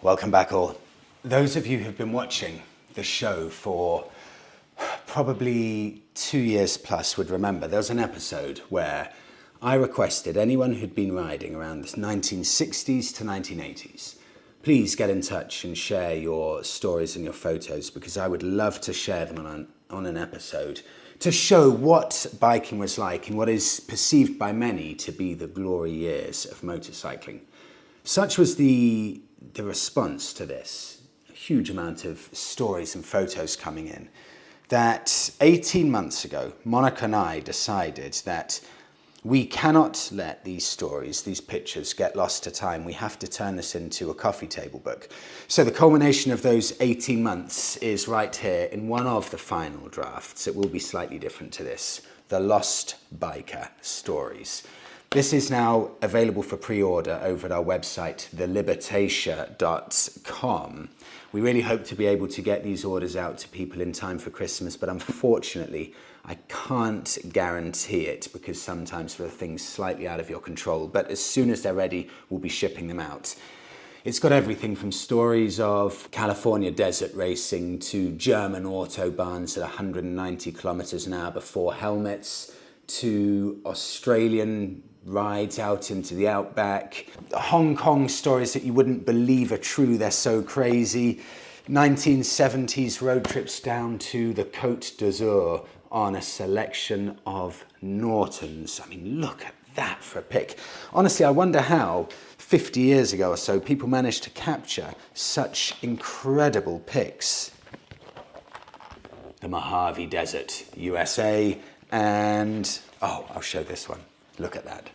Welcome back all. Those of you who've been watching the show for probably 2 years plus would remember there was an episode where I requested anyone who'd been riding around the 1960s to 1980s, please get in touch and share your stories and your photos, because I would love to share them on an episode to show what biking was like in what is perceived by many to be the glory years of motorcycling. Such was the response to this, a huge amount of stories and photos coming in, that 18 months ago, Monica and I decided that we cannot let these stories, these pictures, get lost to time. We have to turn this into a coffee table book. So the culmination of those 18 months is right here in one of the final drafts. It will be slightly different to this, The Lost Biker Stories. This is now available for pre-order over at our website, thelibertatia.com. We really hope to be able to get these orders out to people in time for Christmas, but unfortunately, I can't guarantee it because sometimes there are things slightly out of your control. But as soon as they're ready, we'll be shipping them out. It's got everything from stories of California desert racing to German autobahns at 190 kilometers an hour before helmets, to Australian rides out into the outback, Hong Kong stories that you wouldn't believe are true, they're so crazy, 1970s road trips down to the Côte d'Azur on a selection of Nortons. I mean, look at that for a pic. Honestly, I wonder how 50 years ago or so people managed to capture such incredible pics. The Mojave Desert, USA, and oh, I'll show this one. Look at that.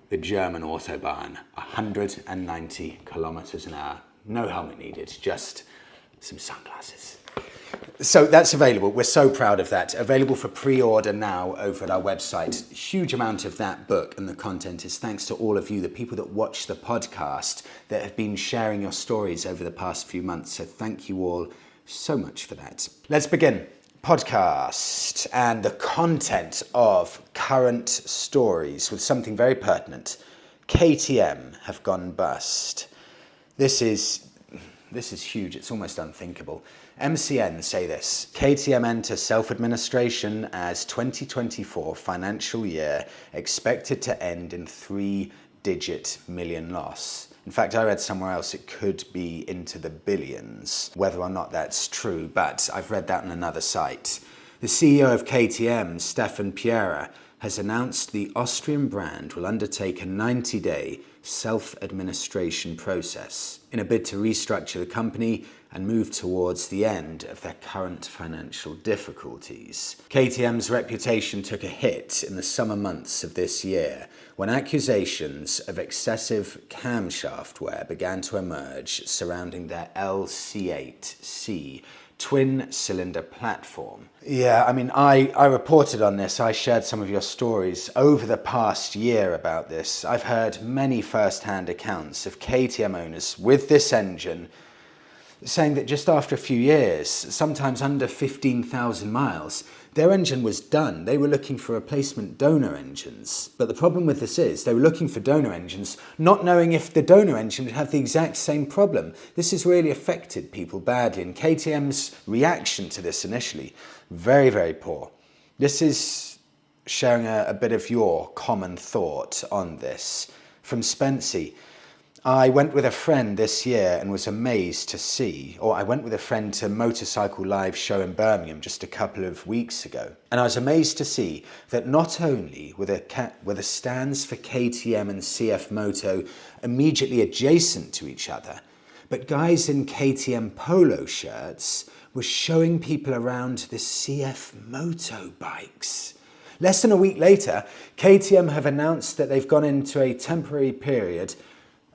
The German Autobahn, 190 kilometers an hour. No helmet needed, just some sunglasses. So that's available. We're so proud of that. Available for pre-order now over at our website. Huge amount of that book and the content is thanks to all of you, the people that watch the podcast, that have been sharing your stories over the past few months. So thank you all so much for that. Let's begin. Podcast and the content of current stories with something very pertinent. KTM have gone bust. This is huge. It's almost unthinkable. MCN say this: KTM enter self-administration as 2024 financial year expected to end in 3-digit million loss. In fact, I read somewhere else it could be into the billions. Whether or not that's true, but I've read that on another site. The CEO of KTM, Stefan Pierer, has announced the Austrian brand will undertake a 90-day self-administration process in a bid to restructure the company and move towards the end of their current financial difficulties. KTM's reputation took a hit in the summer months of this year when accusations of excessive camshaft wear began to emerge surrounding their LC8C twin-cylinder platform. Yeah, I mean, I reported on this. I shared some of your stories over the past year about this. I've heard many first-hand accounts of KTM owners with this engine saying that just after a few years, sometimes under 15,000 miles, their engine was done. They were looking for replacement donor engines. But the problem with this is they were looking for donor engines, not knowing if the donor engine would have the exact same problem. This has really affected people badly, and KTM's reaction to this initially, very, very poor. This is sharing a bit of your common thought on this. From Spency: I went with a friend this year and was amazed to see, or I went with a friend to Motorcycle Live show in Birmingham just a couple of weeks ago, and I was amazed to see that not only were the stands for KTM and CF Moto immediately adjacent to each other, but guys in KTM polo shirts were showing people around the CF Moto bikes. Less than a week later, KTM have announced that they've gone into a temporary period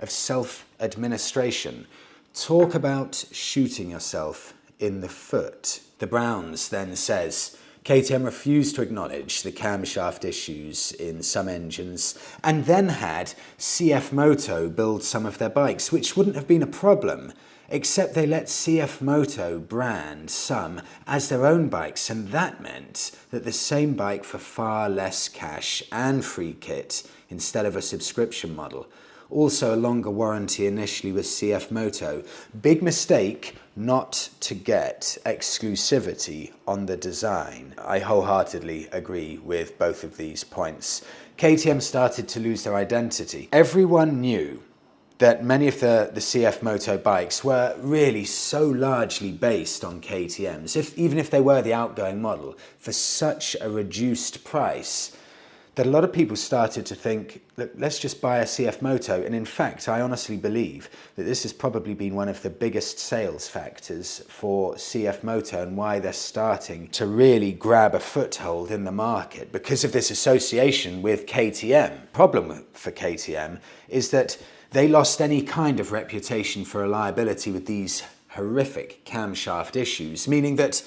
of self-administration. Talk about shooting yourself in the foot. The Browns then says KTM refused to acknowledge the camshaft issues in some engines and then had CF Moto build some of their bikes, which wouldn't have been a problem, except they let CF Moto brand some as their own bikes, and that meant that the same bike for far less cash and free kit instead of a subscription model Also a longer warranty initially with CF Moto. Big mistake not to get exclusivity on the design. I wholeheartedly agree with both of these points. KTM started to lose their identity. Everyone knew that many of the CF Moto bikes were really so largely based on KTMs, even if they were the outgoing model, for such a reduced price, that a lot of people started to think, look, let's just buy a CF Moto. And in fact, I honestly believe that this has probably been one of the biggest sales factors for CF Moto and why they're starting to really grab a foothold in the market because of this association with KTM. Problem for KTM is that they lost any kind of reputation for reliability with these horrific camshaft issues, meaning that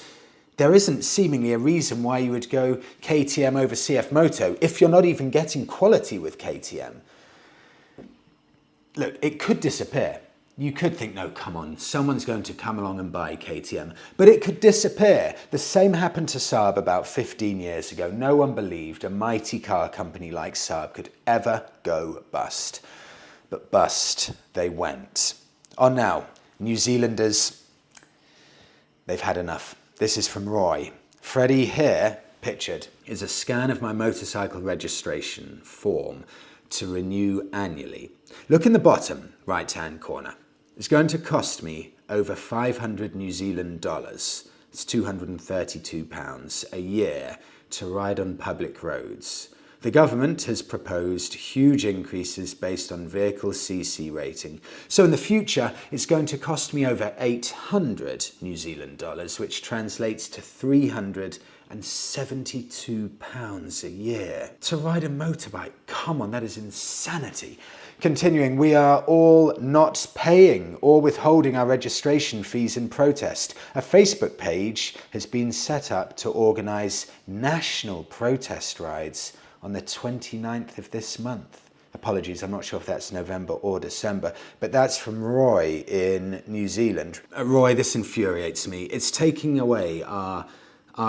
there isn't seemingly a reason why you would go KTM over CF Moto if you're not even getting quality with KTM. Look, it could disappear. You could think, no, come on, someone's going to come along and buy KTM. But it could disappear. The same happened to Saab about 15 years ago. No one believed a mighty car company like Saab could ever go bust. But bust they went. On now, New Zealanders, they've had enough. This is from Roy. Freddie here, pictured, is a scan of my motorcycle registration form to renew annually. Look in the bottom right-hand corner. It's going to cost me over 500 New Zealand dollars. It's £232 a year to ride on public roads. The government has proposed huge increases based on vehicle CC rating. So in the future, it's going to cost me over 800 New Zealand dollars, which translates to £372 a year. To ride a motorbike, come on, that is insanity. Continuing, we are all not paying or withholding our registration fees in protest. A Facebook page has been set up to organise national protest rides on the 29th of this month. Apologies, I'm not sure if that's November or December, but that's from Roy in New Zealand. Roy, this infuriates me. It's taking away our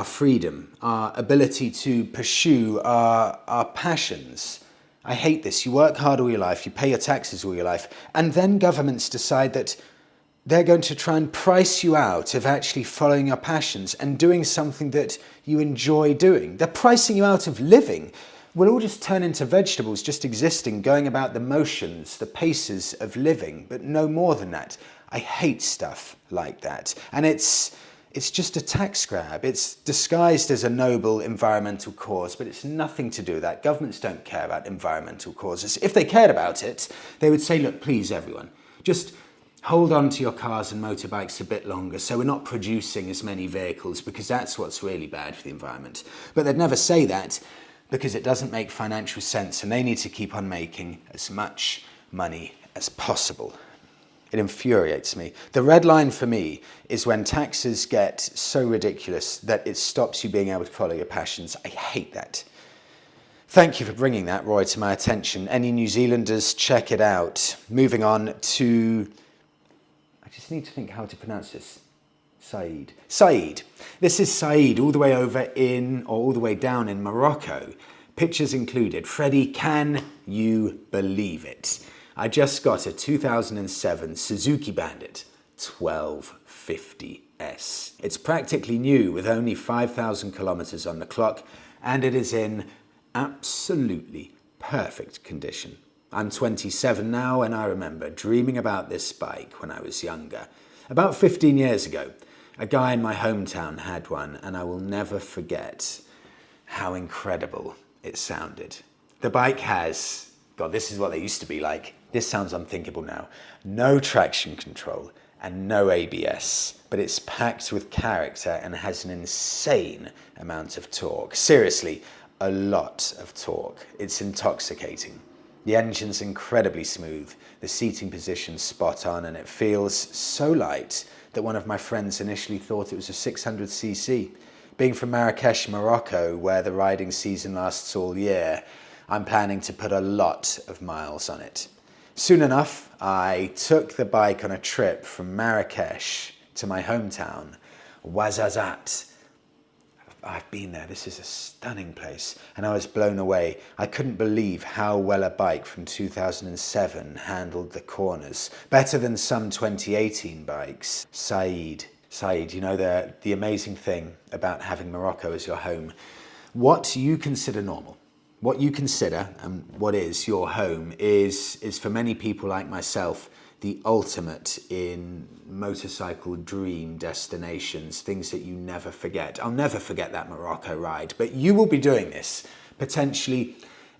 freedom, our ability to pursue our passions. I hate this. You work hard all your life, you pay your taxes all your life, and then governments decide that they're going to try and price you out of actually following your passions and doing something that you enjoy doing. They're pricing you out of living. We'll all just turn into vegetables, just existing, going about the motions, the paces of living, but no more than that. I hate stuff like that. And it's just a tax grab. It's disguised as a noble environmental cause, but it's nothing to do with that. Governments don't care about environmental causes. If they cared about it, they would say, look, please, everyone, just hold on to your cars and motorbikes a bit longer so we're not producing as many vehicles, because that's what's really bad for the environment. But they'd never say that, because it doesn't make financial sense and they need to keep on making as much money as possible. It infuriates me. The red line for me is when taxes get so ridiculous that it stops you being able to follow your passions. I hate that. Thank you for bringing that, Roy, to my attention. Any New Zealanders, check it out. Moving on to, I just need to think how to pronounce this. Said. This is Said, all the way over in, or all the way down in Morocco. Pictures included. Freddie, can you believe it? I just got a 2007 Suzuki Bandit 1250S. It's practically new with only 5,000 kilometers on the clock, and it is in absolutely perfect condition. I'm 27 now, and I remember dreaming about this bike when I was younger. About 15 years ago, a guy in my hometown had one, and I will never forget how incredible it sounded. The bike has, God, this is what they used to be like. This sounds unthinkable now. No traction control and no ABS, but it's packed with character and has an insane amount of torque. Seriously, a lot of torque. It's intoxicating. The engine's incredibly smooth, the seating position's spot on, and it feels so light that one of my friends initially thought it was a 600cc. Being from Marrakesh, Morocco, where the riding season lasts all year, I'm planning to put a lot of miles on it. Soon enough, I took the bike on a trip from Marrakesh to my hometown, Ouarzazate. I've been there. This is a stunning place. And I was blown away. I couldn't believe how well a bike from 2007 handled the corners. Better than some 2018 bikes. Saeed, you know, the amazing thing about having Morocco as your home. What you consider normal, what you consider and what is your home is for many people like myself, the ultimate in motorcycle dream destinations, things that you never forget. I'll never forget that Morocco ride, but you will be doing this potentially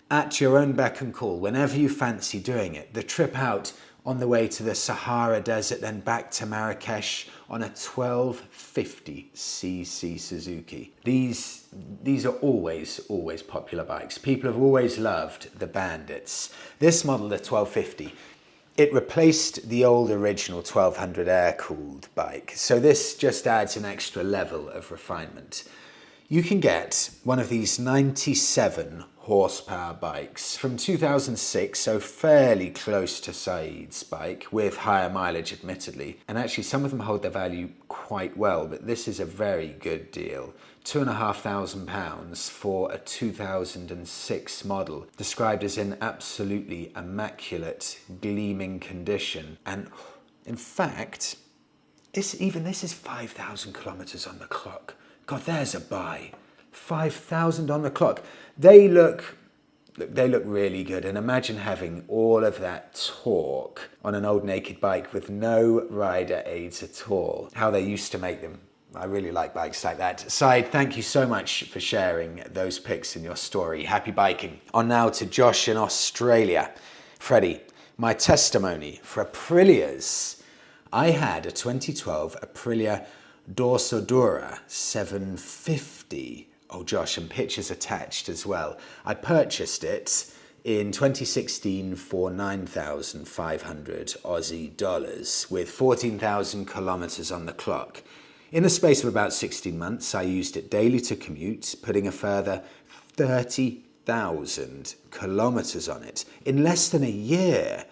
at your own beck and call whenever you fancy doing it. The trip out on the way to the Sahara Desert, then back to Marrakesh on a 1250cc Suzuki. These are always popular bikes. People have always loved the Bandits. This model, the 1250, it replaced the old original 1200 air-cooled bike. So this just adds an extra level of refinement. You can get one of these 97 horsepower bikes from 2006, so fairly close to Saeed's bike, with higher mileage admittedly. And actually some of them hold their value quite well, but this is a very good deal. £2,500 for a 2006 model, described as in absolutely immaculate, gleaming condition. And in fact, this is 5,000 kilometers on the clock. God, there's a buy. 5,000 on the clock. They look really good. And imagine having all of that torque on an old naked bike with no rider aids at all. How they used to make them. I really like bikes like that. Saeed, thank you so much for sharing those pics in your story. Happy biking. On now to Josh in Australia. Freddie, my testimony for Aprilias. I had a 2012 Aprilia Dorsoduro 750. Oh, Josh, and pictures attached as well. I purchased it in 2016 for 9,500 Aussie dollars with 14,000 kilometers on the clock. In the space of about 16 months, I used it daily to commute, putting a further 30,000 kilometers on it in less than a year,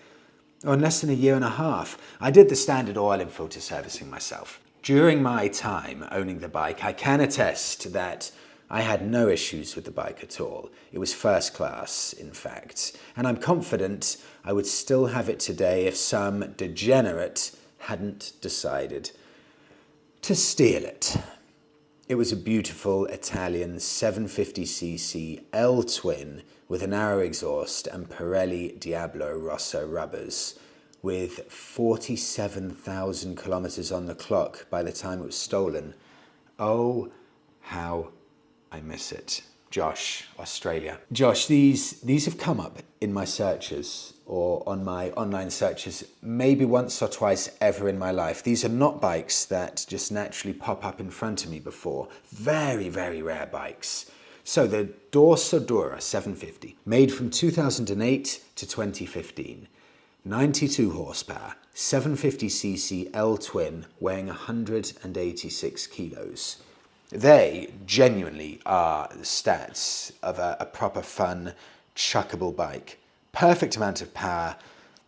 or in less than a year and a half. I did the standard oil and filter servicing myself. During my time owning the bike, I can attest that I had no issues with the bike at all. It was first class, in fact, and I'm confident I would still have it today if some degenerate hadn't decided to steal it. It was a beautiful Italian 750cc L-twin with a narrow exhaust and Pirelli Diablo Rosso rubbers, with 47,000 kilometers on the clock by the time it was stolen. Oh, how I miss it. Josh, Australia. Josh, these have come up in my searches or on my online searches maybe once or twice ever in my life. These are not bikes that just naturally pop up in front of me before. Very, very rare bikes. So the Dorsoduro 750, made from 2008 to 2015. 92 horsepower, 750cc L-twin, weighing 186 kilos. They genuinely are the stats of a proper fun, chuckable bike. Perfect amount of power,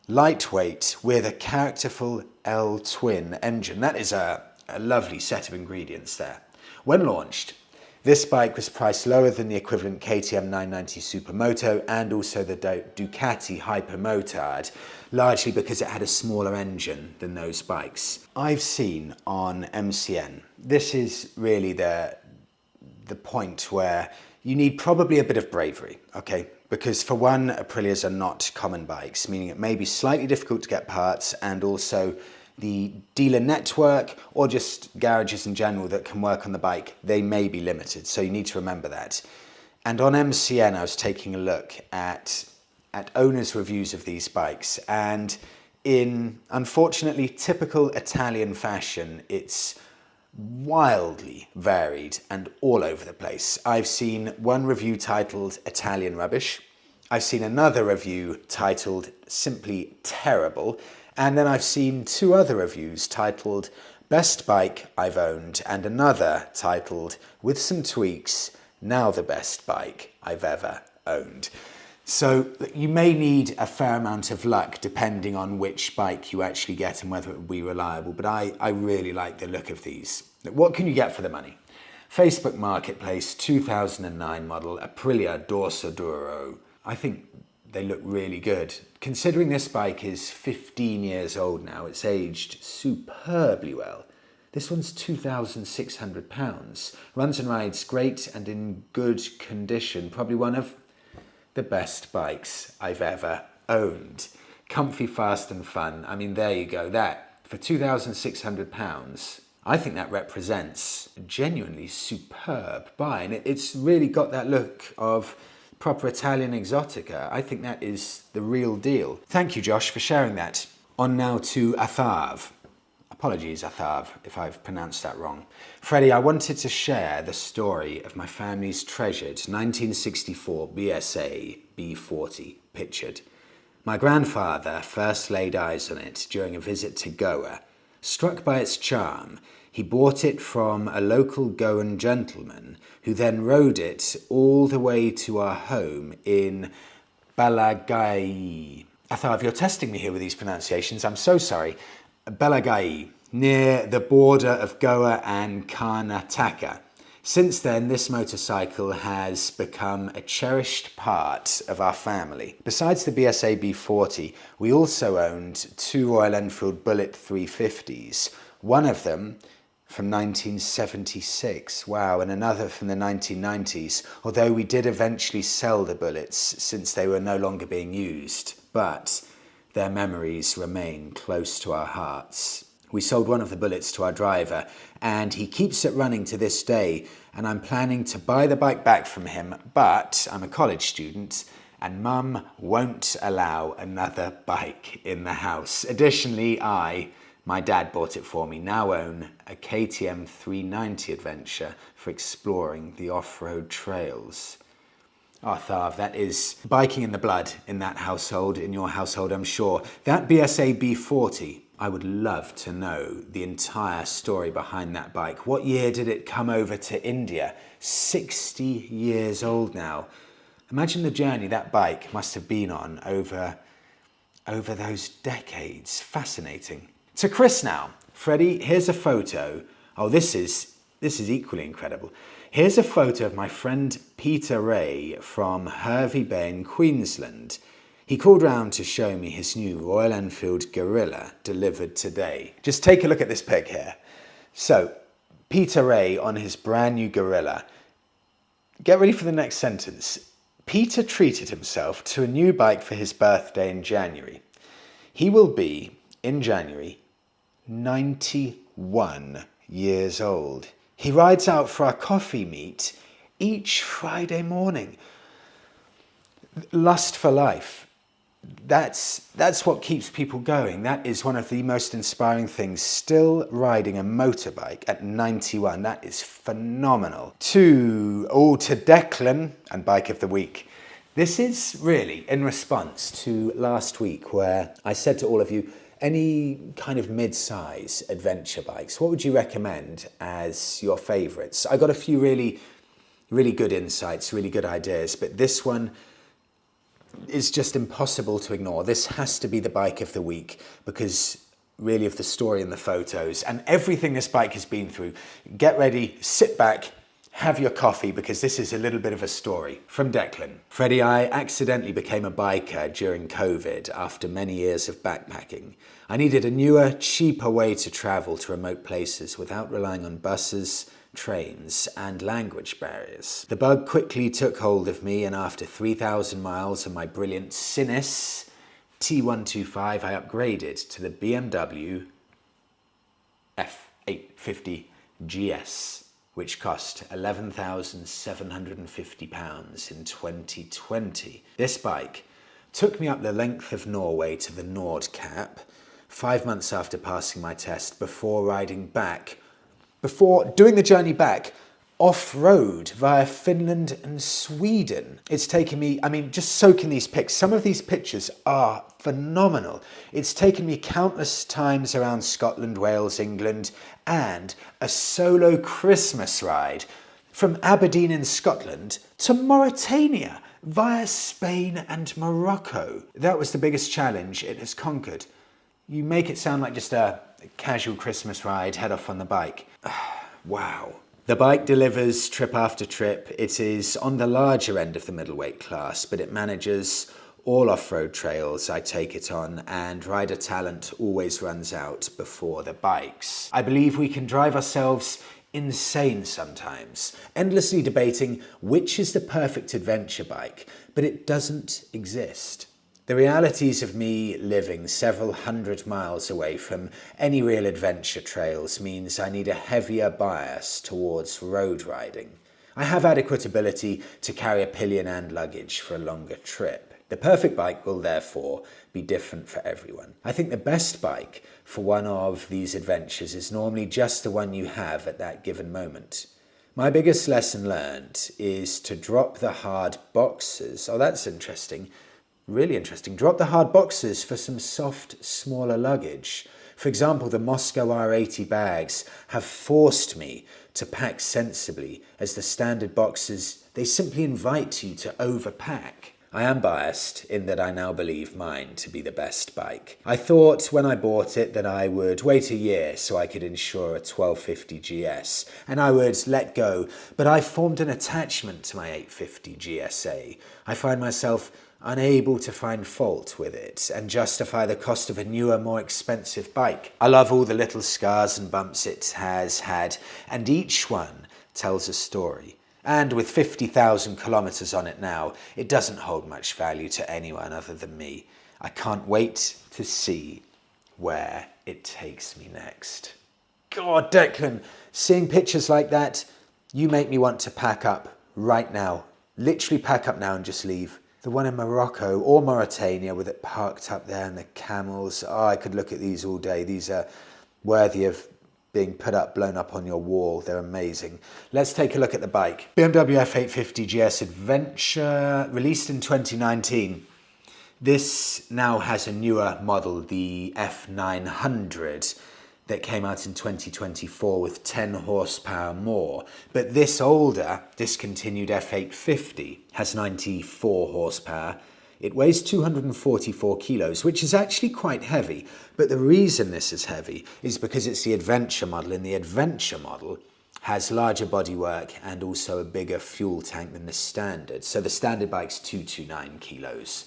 lightweight with a characterful L-twin engine. That is a lovely set of ingredients there. When launched, this bike was priced lower than the equivalent KTM 990 Supermoto and also the Ducati Hypermotard, largely because it had a smaller engine than those bikes. I've seen on MCN, this is really the point where you need probably a bit of bravery, okay? Because for one, Aprilias are not common bikes, meaning it may be slightly difficult to get parts, and also the dealer network or just garages in general that can work on the bike, they may be limited. So you need to remember that. And on MCN, I was taking a look at owners' reviews of these bikes, and in, unfortunately, typical Italian fashion, it's wildly varied and all over the place. I've seen one review titled Italian Rubbish. I've seen another review titled simply terrible. And then I've seen two other reviews titled Best Bike I've Owned and another titled With Some Tweaks, Now the Best Bike I've Ever Owned. So you may need a fair amount of luck depending on which bike you actually get and whether it will be reliable, but I really like the look of these. What can you get for the money? Facebook Marketplace 2009 model Aprilia Dorsoduro. I think they look really good. Considering this bike is 15 years old now, it's aged superbly well. This one's £2,600. Runs and rides great and in good condition. Probably one of the best bikes I've ever owned. Comfy, fast and fun. I mean, there you go. That, for £2,600, I think that represents a genuinely superb buy. And it's really got that look of proper Italian Exotica. I think that is the real deal. Thank you, Josh, for sharing that. On now to Atharv. Apologies, Atharv, if I've pronounced that wrong. Freddie, I wanted to share the story of my family's treasured 1964 BSA B40 pictured. My grandfather first laid eyes on it during a visit to Goa. Struck by its charm, he bought it from a local Goan gentleman who then rode it all the way to our home in Balagai. Atharv, you're testing me here with these pronunciations. I'm so sorry. Balagai, near the border of Goa and Karnataka. Since then, this motorcycle has become a cherished part of our family. Besides the BSA B40, we also owned two Royal Enfield Bullet 350s. One of them from 1976, wow, and another from the 1990s, although we did eventually sell the Bullets since they were no longer being used, but their memories remain close to our hearts. We sold one of the Bullets to our driver, and he keeps it running to this day, and I'm planning to buy the bike back from him, but I'm a college student, and Mum won't allow another bike in the house. Additionally, my dad bought it for me, now own a KTM 390 Adventure for exploring the off-road trails. Oh, Tharv, that is biking in the blood in that household, in your household, I'm sure. That BSA B40, I would love to know the entire story behind that bike. What year did it come over to India? 60 years old now. Imagine the journey that bike must have been on over those decades. Fascinating. To Chris now. Freddie, here's a photo. Oh, this is equally incredible. Here's a photo of my friend Peter Ray from Hervey Bay in Queensland. He called round to show me his new Royal Enfield Guerrilla delivered today. Just take a look at this pic here. So, Peter Ray on his brand new Guerrilla. Get ready for the next sentence. Peter treated himself to a new bike for his birthday in January. He will be, in January, 91 years old. He rides out for our coffee meet each Friday morning. Lust for life. That's what keeps people going. That is one of the most inspiring things. Still riding a motorbike at 91. That is phenomenal. To Declan and Bike of the Week. This is really in response to last week where I said to all of you, any kind of mid-size adventure bikes, what would you recommend as your favorites? I got a few really good insights, really good ideas, but this one is just impossible to ignore. This has to be the bike of the week because really of the story and the photos and everything this bike has been through. Get ready, sit back, have your coffee because this is a little bit of a story. From Declan. Freddie, I accidentally became a biker during COVID after many years of backpacking. I needed a newer, cheaper way to travel to remote places without relying on buses, trains and language barriers. The bug quickly took hold of me, and after 3,000 miles of my brilliant Sinis T125, I upgraded to the BMW F850 GS, which cost £11,750 in 2020. This bike took me up the length of Norway to the Nordkapp 5 months after passing my test before doing the journey back off-road via Finland and Sweden. It's taken me, just soaking these pics. Some of these pictures are phenomenal. It's taken me countless times around Scotland, Wales, England, and a solo Christmas ride from Aberdeen in Scotland to Mauritania via Spain and Morocco. That was the biggest challenge it has conquered. You make it sound like just a casual Christmas ride, head off on the bike. Wow. The bike delivers trip after trip. It is on the larger end of the middleweight class, but it manages all off-road trails I take it on, and rider talent always runs out before the bikes. I believe we can drive ourselves insane sometimes, endlessly debating which is the perfect adventure bike, but it doesn't exist. The realities of me living several hundred miles away from any real adventure trails means I need a heavier bias towards road riding. I have adequate ability to carry a pillion and luggage for a longer trip. The perfect bike will therefore be different for everyone. I think the best bike for one of these adventures is normally just the one you have at that given moment. My biggest lesson learned is to drop the hard boxes. Oh, that's interesting. Really interesting. Drop the hard boxes for some soft, smaller luggage. For example, the Moscow R80 bags have forced me to pack sensibly, as the standard boxes, they simply invite you to overpack. I am biased in that I now believe mine to be the best bike. I thought when I bought it that I would wait a year so I could insure a 1250 GS and I would let go, but I formed an attachment to my 850 GSA. I find myself unable to find fault with it and justify the cost of a newer, more expensive bike. I love all the little scars and bumps it has had, and each one tells a story. And with 50,000 kilometers on it now, it doesn't hold much value to anyone other than me. I can't wait to see where it takes me next. God, Declan, seeing pictures like that, you make me want to pack up right now. Literally pack up now and just leave. The one in Morocco or Mauritania with it parked up there and the camels. Oh, I could look at these all day. These are worthy of being put up, blown up on your wall. They're amazing. Let's take a look at the bike. BMW F850 GS Adventure, released in 2019. This now has a newer model, the F900, that came out in 2024 with 10 horsepower more. But this older, discontinued F850 has 94 horsepower. It weighs 244 kilos, which is actually quite heavy. But the reason this is heavy is because it's the adventure model, and the adventure model has larger bodywork and also a bigger fuel tank than the standard. So the standard bike's 229 kilos,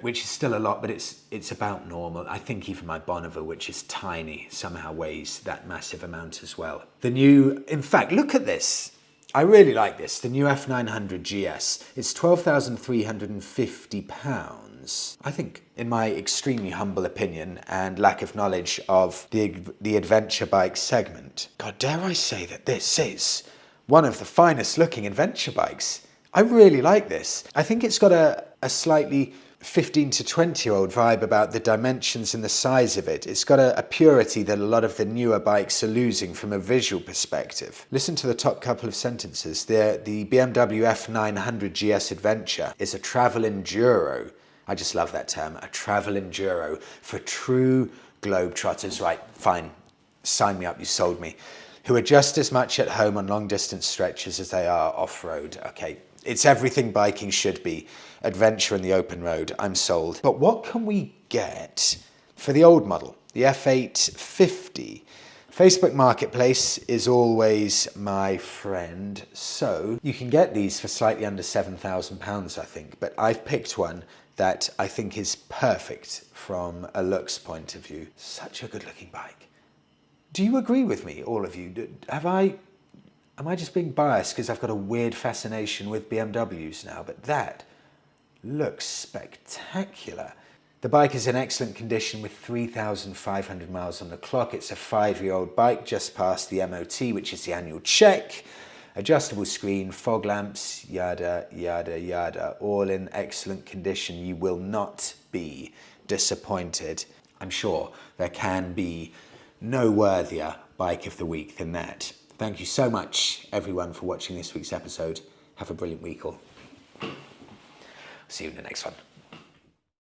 which is still a lot, but it's about normal. I think even my Bonneville, which is tiny, somehow weighs that massive amount as well. In fact, look at this. I really like this. The new F900 GS. It's £12,350. I think, in my extremely humble opinion and lack of knowledge of the adventure bike segment, God, dare I say that this is one of the finest looking adventure bikes. I really like this. I think it's got a slightly 15 to 20-year-old vibe about the dimensions and the size of it. It's got a purity that a lot of the newer bikes are losing from a visual perspective. Listen to the top couple of sentences. The BMW F900 GS Adventure is a travel enduro. I just love that term, a travel enduro for true globetrotters. Right, fine, sign me up, you sold me. Who are just as much at home on long distance stretches as they are off-road. Okay, it's everything biking should be. Adventure in the open road, I'm sold. But what can we get for the old model, the F850? Facebook Marketplace is always my friend, so you can get these for slightly under £7,000, I think, but I've picked one that I think is perfect from a looks point of view. Such a good looking bike. Do you agree with me, all of you? Am I just being biased because I've got a weird fascination with BMWs now? But that looks spectacular. The bike is in excellent condition with 3,500 miles on the clock. It's a 5-year-old bike, just past the MOT, which is the annual check. Adjustable screen, fog lamps, yada, yada, yada, all in excellent condition. You will not be disappointed. I'm sure there can be no worthier bike of the week than that. Thank you so much, everyone, for watching this week's episode. Have a brilliant week all. See you in the next one.